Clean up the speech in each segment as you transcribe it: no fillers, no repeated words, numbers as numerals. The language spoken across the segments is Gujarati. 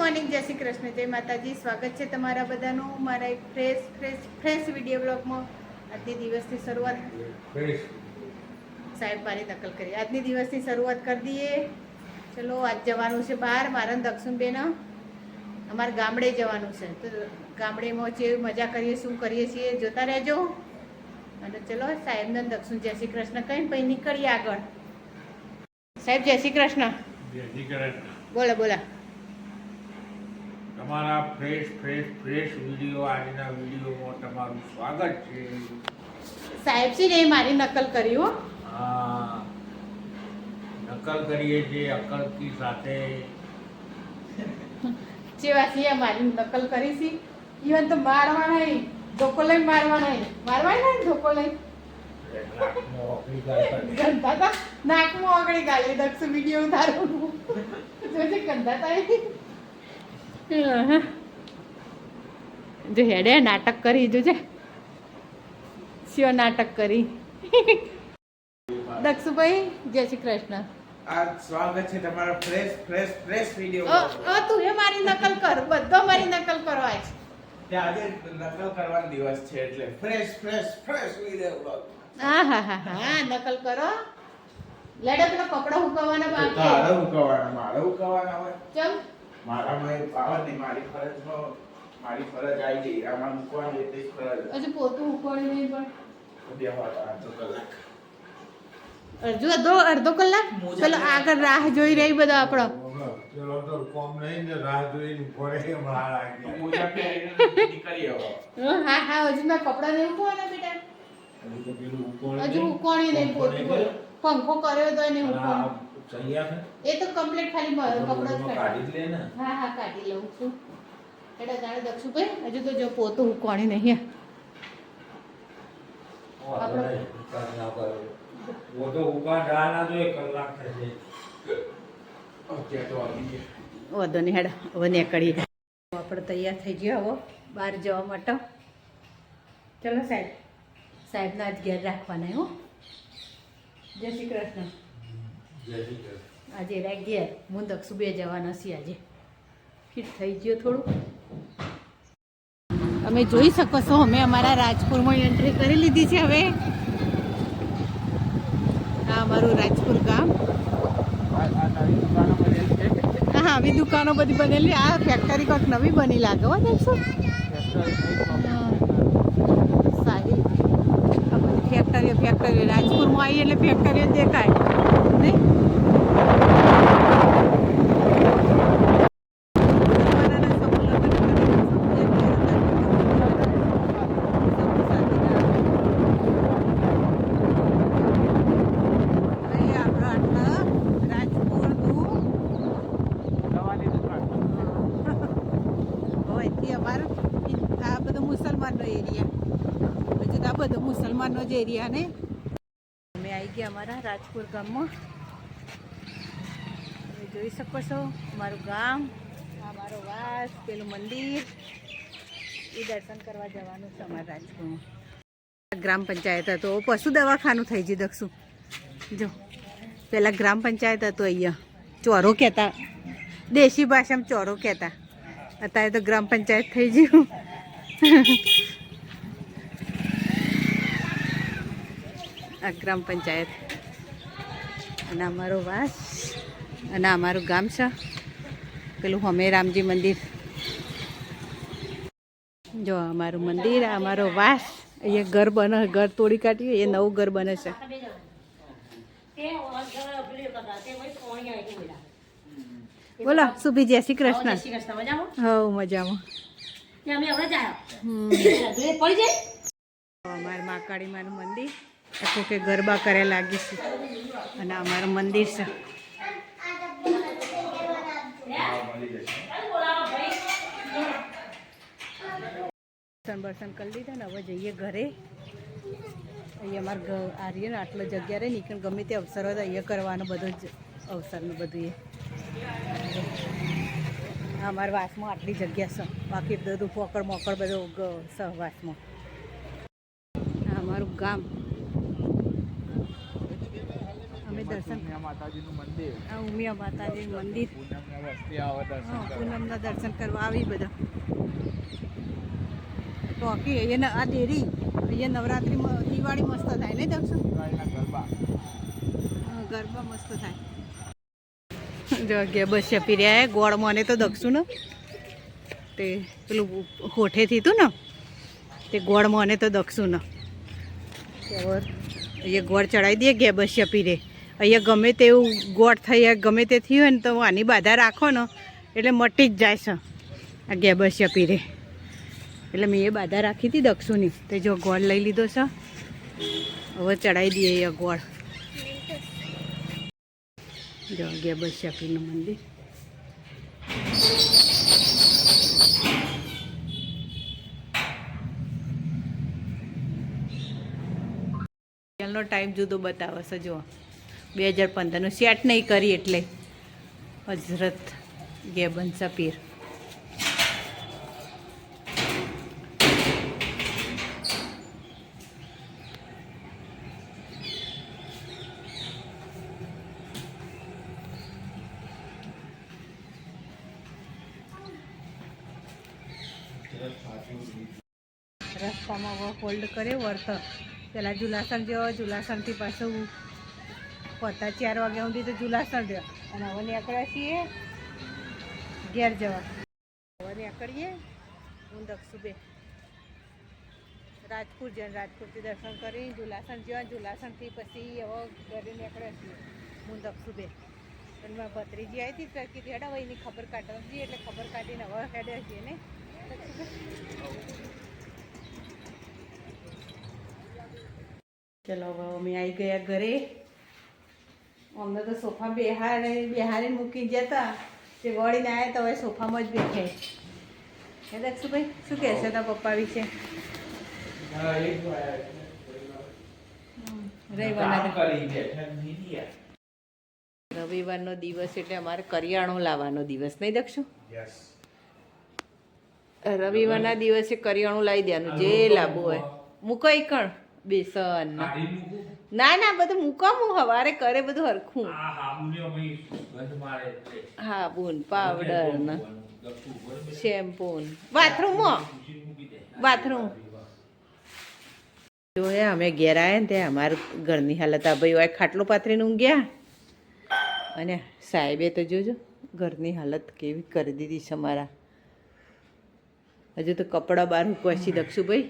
મોર્નિંગ, જય શ્રી કૃષ્ણ, જય માતાજી. સ્વાગત છે તમારા બધાનું મારા એક ફ્રેશ વિડીયો બ્લોગમાં. આજની દિવસની શરૂઆત સાહેબ મારી નકલ કરી. આજની દિવસની શરૂઆત કરી દઈએ. ચલો, આજ જવાનું છે બહાર. મારા દક્ષિણબેન અમારા ગામડે જવાનું છે, તો ગામડેમાં જે મજા કરીએ, શું કરીએ છીએ જોતા રહેજો. અને ચલો, સાહેબને દક્ષિણ જય શ્રી કૃષ્ણ કહીને પછી નીકળીએ આગળ. સાહેબ જય શ્રી કૃષ્ણ. જય શ્રી કૃષ્ણ. બોલો બોલા. તમારા ફ્રેશ વિડીયો, આજના વિડીયોમાં તમારું સ્વાગત છે. સાહેબ છે ને એ મારી નકલ કરી હો. હા, નકલ કરીએ છીએ અકલની સાથે. જેવા છીએ મારી નકલ કરી છે. ઈવન તો મારવા નહીં, ધોકો લઈને મારવા નહીં, ધોકો લઈને ગંધા તા નાકમાં આગળી ગાલી. દક્ષ વિડીયો ઉતારું જોજે ગંધા તા જો હેડે નાટક કરી જોજે. શિવ નાટક કરી. દક્ષુભાઈ જય શ્રી કૃષ્ણ. આ સ્વાગત છે તમારો ફ્રેશ વિડિયો. તું હે મારી નકલ કર, બધો મારી નકલ કરો આજ. આજે નકલ કરવાનો દિવસ છે એટલે ફ્રેશ વિડિયો. હા નકલ કરો. લેડો પેલો કપડા હુકવવાના બાકી. મારે હુકવાના હોય. ચમ મારામાં પાવર નહીં, મારી ફરજ આવી ગઈ. આમાં મૂકવાની એટલી ફરજ. હજુ પોતું હુકવાડી નહીં પણ બે અડધો કલાક. અડધો કલાક પેલો આગળ રાહ જોઈ રહી બધો આપણો. ચલો તો કોમ નહીં ને રાહ જોઈને ફરે મારા પૂજા પહેરીને નીકળી આવો. હા હજુ મેં કપડા નહીં હુકવાના બેટા. હજુ તો પેલું ઉકોણ હજુ હુકવાણી નહીં, પોતું પંખો કર્યો તો નહીં હુકવાનું. સૈયા એ તો કમ્પ્લીટ ખાલી કપડા જ કાઢી લે ને. હા કાઢી લઉં છું. એટલે જાણે દક્ષુભાઈ હજુ તો જો પોતું હુકવાણી નહીં. वो तो ऊपर डालना तो 1 कलाक થશે. ઓકે તો આવી ગયા. વધો નહીં હેડ હવે નીકળીએ. આપણે તૈયાર થઈ ગયા હવે બહાર જવા માટે. ચલો સાહેબના આજ ઘેર રાખવાના હો. જય શ્રી કૃષ્ણ. જય શ્રી કૃષ્ણ. આજે રાખ ઘેર. હું દક્ષુ બે જવાના છીએ આજે. ફિટ થઈ ગયો થોડું. તમે જોઈ શકો છો અમે અમારા રાજપુરમાં એન્ટ્રી કરી લીધી છે હવે. આ અમારું રાજપુર ગામ. હા આવી દુકાનો બધી બનેલી. આ ફેક્ટરી કંઈક નવી બની લાગે હો દેખશો. સારી આ બધી ફેક્ટરીઓ રાજપુરમાં આવી એટલે ફેક્ટરીઓ દેખાય નહીં. મુસલમાનનો જ એરિયા ને. અમે આવી ગયા અમારા રાજપુર ગામમાં. તમે જોઈ શકો છો અમારું ગામ, આ મારો વાસ, પેલું મંદિર. એ દર્શન કરવા જવાનું છે અમારા રાજપુરમાં. ગ્રામ પંચાયત હતો, પશુ દવાખાનું થઈ ગયું દક્ષુ. જો પહેલાં ગ્રામ પંચાયત હતું અહીંયા. ચોરો કહેતા, દેશી ભાષામાં ચોરો કહેતા. અત્યારે તો ગ્રામ પંચાયત થઈ ગયું. આ ગ્રામ પંચાયત અને અમારો વાસ અને અમારું ગામ છે. પેલું હમે રામજી મંદિર. જો અમારું મંદિર, આ અમારો વાસ. અહીંયા ઘર બને, ઘર તોડી કાઢ્યું, એ નવું ઘર બને છે. બોલો સુભી જય શ્રી કૃષ્ણ. હવ મજામાં. અમારા મહાકાળી માનું મંદિર. કે ગરબા કરે લાગી છે અને અમારું મંદિર છે. બર્તન કરી લીધા ને હવે જઈએ ઘરે. અહીંયા અમારે આ રહીએ ને આટલો જગ્યા રહે ને ગમે તે અવસર હોય તો અહીંયા કરવાનો બધો જ અવસરનું બધું. એ અમારા વાસમાં આટલી જગ્યા છે. બાકી બધું પોકળ મોકળ બધું સહવાસમાં. અમારું ગામ. અમે દર્શન ઉમિયા માતાજીનું મંદિર, આ ઉમિયા માતાજીનું મંદિર, પૂનમના વસ્તી આવે દર્શન હા કરવા. પૂનમના દર્શન કરવા આવી બધા. તો આખી અહીંયા આ ડેરી અહીંયા નવરાત્રિમાં દિવાળી મસ્ત થાય ને દક્ષુ? દિવાળીના ગરબા. ગરબા મસ્ત થાય. જો ગયા બસ આપી રહ્યા ગોળ મને તો દક્ષુ ને તે પેલું હોઠેથી હતું ને તે ગોળ મને તો દક્ષુ ને અહીંયા ગોળ ચડાવી દઈએ ગયા બસ આપી રે. અહીંયા ગમે તેવું ગોળ થઈ ગમે તે થયું હોય ને તો આની બાધા રાખો ને એટલે મટી જ જાય છે આ ગયા બસ આપી રે. એટલે મેં એ બાધા રાખી હતી દક્ષુની તે જો ગોળ લઈ લીધો છે હવે ચડાવી દઈએ અહીંયા ગોળ. જો ગયા બસ આપીનું મંદિર. નો ટાઈમ જુદો બતાવે છે જો 2015નું સેટ નહીં કરી એટલે હજરત ગેબન સપીર. રસ્તામાં હોલ્ડ કરે વર્ત પેલા ઝુલાસણ જેવો ઝુલાસણથી પાછું પતા 4 વાગ્યા સુધી તો ઝુલાસણ રહ્યો અને હવે નીકળ્યા છીએ ઘેર જવા. હવે નીકળીએ હું દક્ષુબે રાજપુર જઈને રાજપુરથી દર્શન કરી ઝુલાસણ જેવા ઝુલાસણથી પછી હવે ઘરે નીકળ્યા છીએ હું દક્ષુબે. અને મારા ભત્રીજી આવી હતી તો કીધું હેડા ભાઈની ખબર કાઢવા જઈએ એટલે ખબર કાઢીને હવે હેડ્યા છીએ ને ચલો હવે અમે આવી ગયા ઘરે. અમને તો સોફા બેહારે મૂકી જતા તે વળીને આવ્યા તો હવે સોફામાં જ બેઠે. હે દક્ષુભાઈ શું કહેશે તારા પપ્પા વિશે? રવિવારનો દિવસ એટલે અમારે કરિયાણું લાવવાનો દિવસ નહીં દક્ષુ? રવિવારના દિવસે કરિયાણું લાવી દેવાનું જે લાવવું હોય. મૂકાઈ કણ બેસન ના ના બધું મૂકવું હવારે કરે બધું હરખું. હાબુન પાવડર ને શેમ્પૂ બાથરૂમમાં જોયા અમે ઘેર આવ્યા ને ત્યાં અમારા ઘરની હાલત આ ભાઈ હોય ખાટલો પાથરીને ઊંઘ્યા અને સાહેબે તો જોજો ઘરની હાલત કેવી કરી દીધી છે અમારા. હજુ તો કપડાં બહાર મૂકવા દક્ષુભાઈ.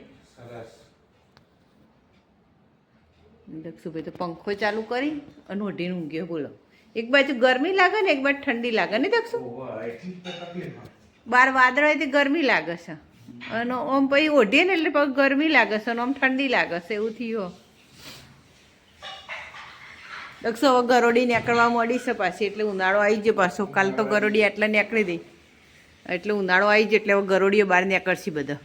દક્ષુભાઈ તો પંખો ચાલુ કરી અને ઓઢીને ઊંઘ્યો. બોલો એક બાજુ ગરમી લાગે ને એક બાજુ ઠંડી લાગે ને દક્ષુ? બહાર વાદળ હોય તો ગરમી લાગે છે અને આમ પછી ઓઢીએ ને એટલે પછી ગરમી લાગે છે અને આમ ઠંડી લાગે છે એવું થયું. દક્ષુ હવે ગરોડી નીકળવા મળી છે પાછી એટલે ઉનાળો આવી ગયો પાછો. કાલ તો ગરોડી આટલા નીકળી દઈ એટલે ઉનાળો આવી જાય એટલે હવે ગરોડીઓ બહાર નીકળશે બધા.